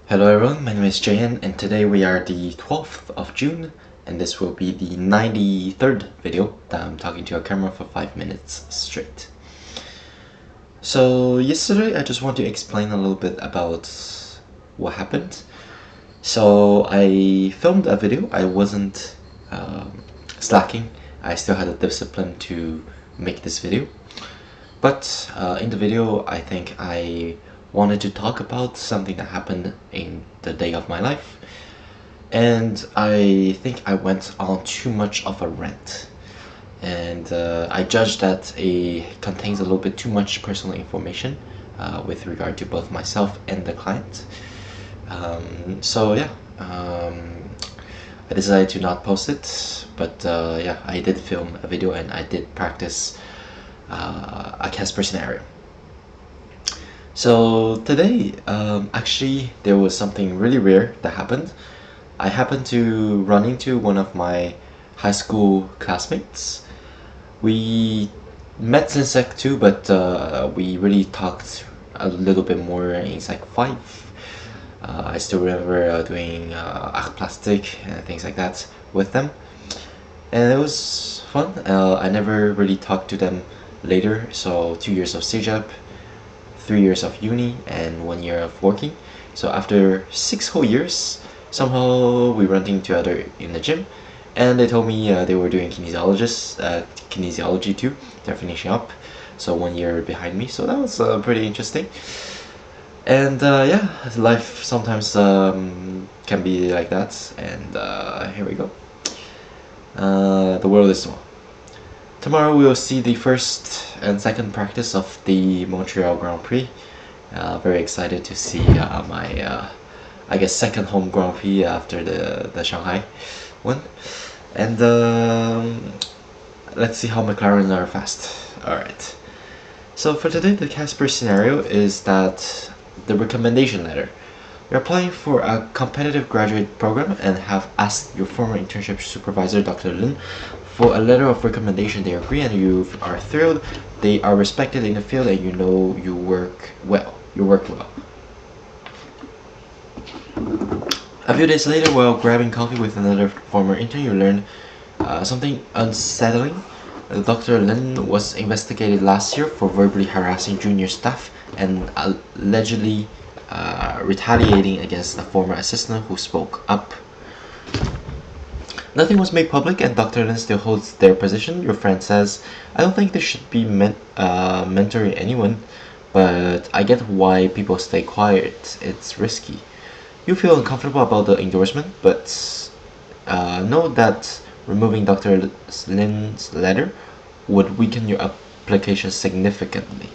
Hello everyone, my name is Jayan and today we are the 12th of June and this will be the 93rd video that I'm talking to a camera for 5 minutes straight. So yesterday I just want to explain a little bit about what happened. So I filmed a video, I wasn't slacking, I still had the discipline to make this video. But in the video I think I wanted to talk about something that happened in the day of my life, and I think I went on too much of a rant, and I judged that it contains a little bit too much personal information with regard to both myself and the client. I decided to not post it, but yeah, I did film a video and I did practice a Casper scenario. So today, actually, there was something really rare that happened. I happened to run into one of my high school classmates. We met since Sec 2, but we really talked a little bit more in Sec 5. I still remember doing art plastic and things like that with them. And it was fun. I never really talked to them later, so 2 years of CEGEP, 3 years of uni, and 1 year of working. So after 6 whole years, somehow we ran into each other in the gym, and they told me they were doing kinesiology too. They're finishing up, so 1 year behind me. So that was pretty interesting. And yeah, life sometimes can be like that. And here we go. The world is small. Tomorrow we will see the first and second practice of the Montreal Grand Prix. Very excited to see my, I guess, second home Grand Prix after the Shanghai one. And let's see how McLaren are fast. Alright. So for today, the Casper scenario is that the recommendation letter. You're applying for a competitive graduate program and have asked your former internship supervisor, Dr. Lin, for a letter of recommendation. They agree and you are thrilled. They are respected in the field and you know you work well. A few days later, while grabbing coffee with another former intern, you learn something unsettling. Dr. Lin was investigated last year for verbally harassing junior staff and allegedly retaliating against a former assistant who spoke up. Nothing was made public and Dr. Lin still holds their position. Your friend says, I don't think they should be mentoring anyone, but I get why people stay quiet. It's risky. You feel uncomfortable about the endorsement, but know that removing Dr. Lin's letter would weaken your application significantly.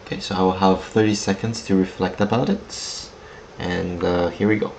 Okay, so I will have 30 seconds to reflect about it, and here we go.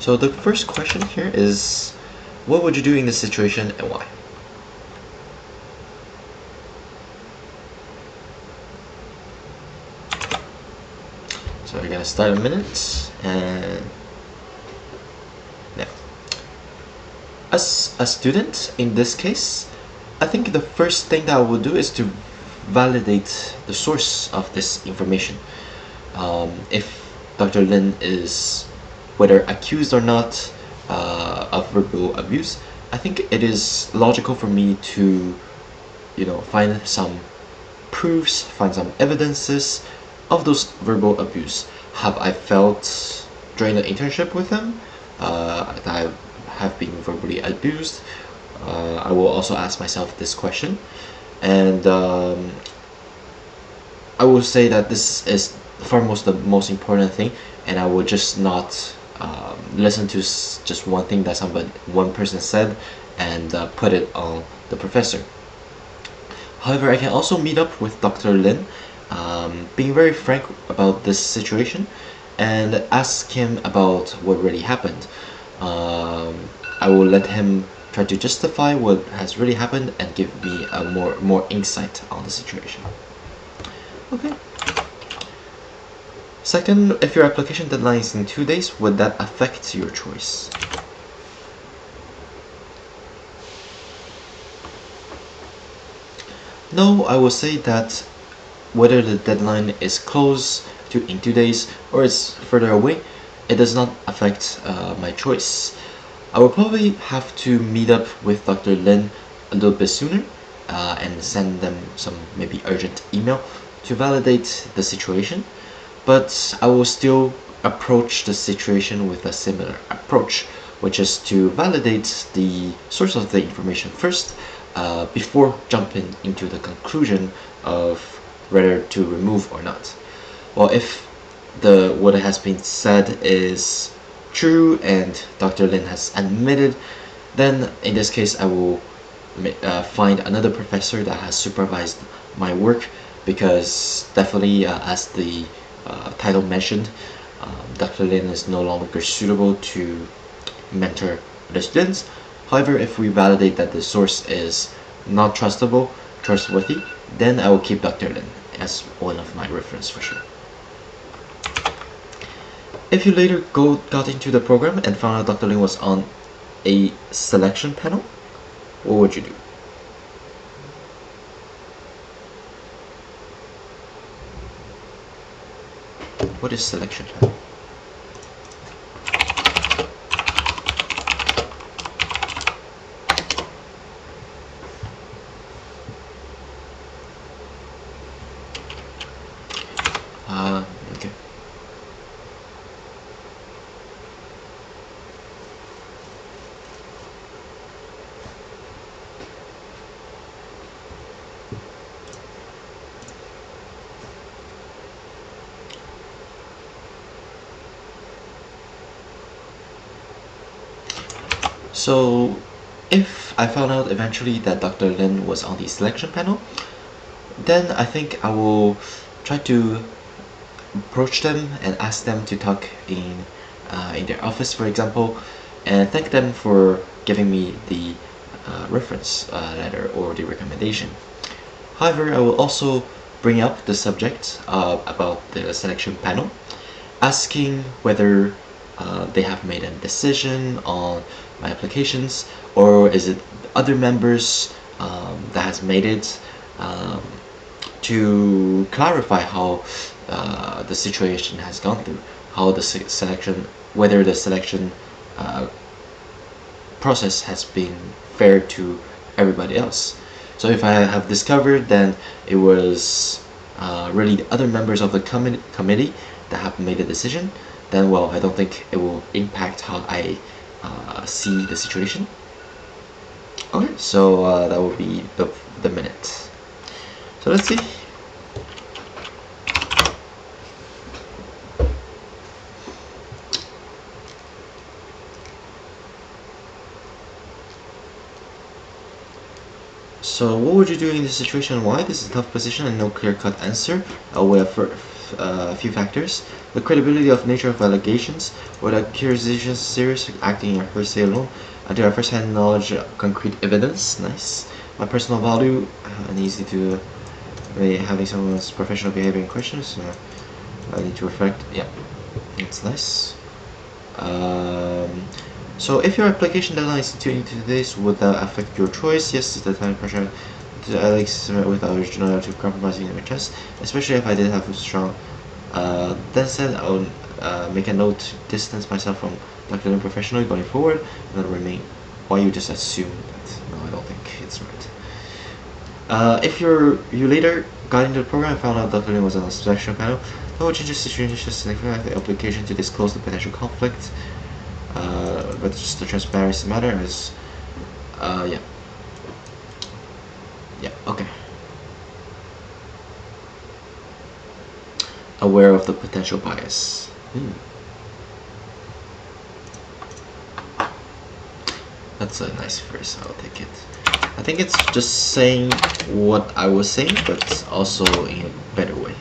So the first question here is, what would you do in this situation and why? So we're gonna start a minute, and now, as a student in this case, I think the first thing that I would do is to validate the source of this information. If Dr. Lin is whether accused or not of verbal abuse, I think it is logical for me to, find some proofs, find some evidences of those verbal abuse. Have I felt during the internship with them that I've have been verbally abused, I will also ask myself this question, and I will say that this is foremost the most important thing, and I will just not listen to just one thing that one person said and put it on the professor. However, I can also meet up with Dr. Lin, being very frank about this situation, and ask him about what really happened. I will let him try to justify what has really happened and give me a more insight on the situation. Okay. Second, if your application deadline is in 2 days, would that affect your choice? No, I will say that whether the deadline is close in 2 days or it's further away, it does not affect my choice. I will probably have to meet up with Dr. Lin a little bit sooner and send them some maybe urgent email to validate the situation, but I will still approach the situation with a similar approach, which is to validate the source of the information first before jumping into the conclusion of whether to remove or not. Well, if what has been said is true and Dr. Lin has admitted, then in this case I will find another professor that has supervised my work, because definitely as the title mentioned, Dr. Lin is no longer suitable to mentor the students. However, if we validate that the source is not trustworthy, then I will keep Dr. Lin as one of my reference for sure. If you later got into the program and found out Dr. Lin was on a selection panel, what would you do? What is selection panel? Okay. So, if I found out eventually that Dr. Lin was on the selection panel, then I think I will try to approach them and ask them to talk in their office, for example, and thank them for giving me the reference letter or the recommendation. However, I will also bring up the subject about the selection panel, asking whether they have made a decision on my applications, or is it other members that has made it, to clarify how the situation has gone through, how the selection, whether the selection process has been fair to everybody else. So if I have discovered then it was really the other members of the committee that have made a decision, then well, I don't think it will impact how I see the situation. Okay, so that will be the minute. So let's see. So what would you do in this situation? Why? This is a tough position and no clear-cut answer. I'll weigh a few factors. The credibility of nature of allegations, whether accusations serious, acting in hearsay alone, until I first-hand knowledge, concrete evidence. Nice. My personal value, and easy to having someone's professional behavior in questions. I need to reflect. Yeah, it's nice. So if your application deadline is in 2 days, would that affect your choice? Yes, the time pressure to Alex with our original to compromising my chance, especially if I did have a strong. That said, I would make a note to distance myself from Dr. Lin professionally going forward, and not remain. Why you just assume that? No, I don't think it's right. If you later got into the program and found out Dr. Lin was on the selection panel, how would change the situation significantly the application to disclose the potential conflict? but just the transparency matter is, yeah. Yeah, okay. Aware of the potential bias. That's a nice phrase, I'll take it. I think it's just saying what I was saying, but also in a better way.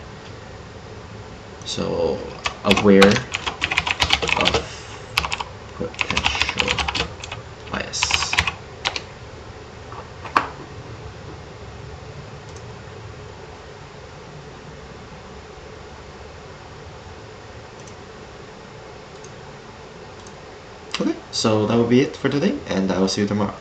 So, aware of potential bias. Okay, so that will be it for today, and I will see you tomorrow.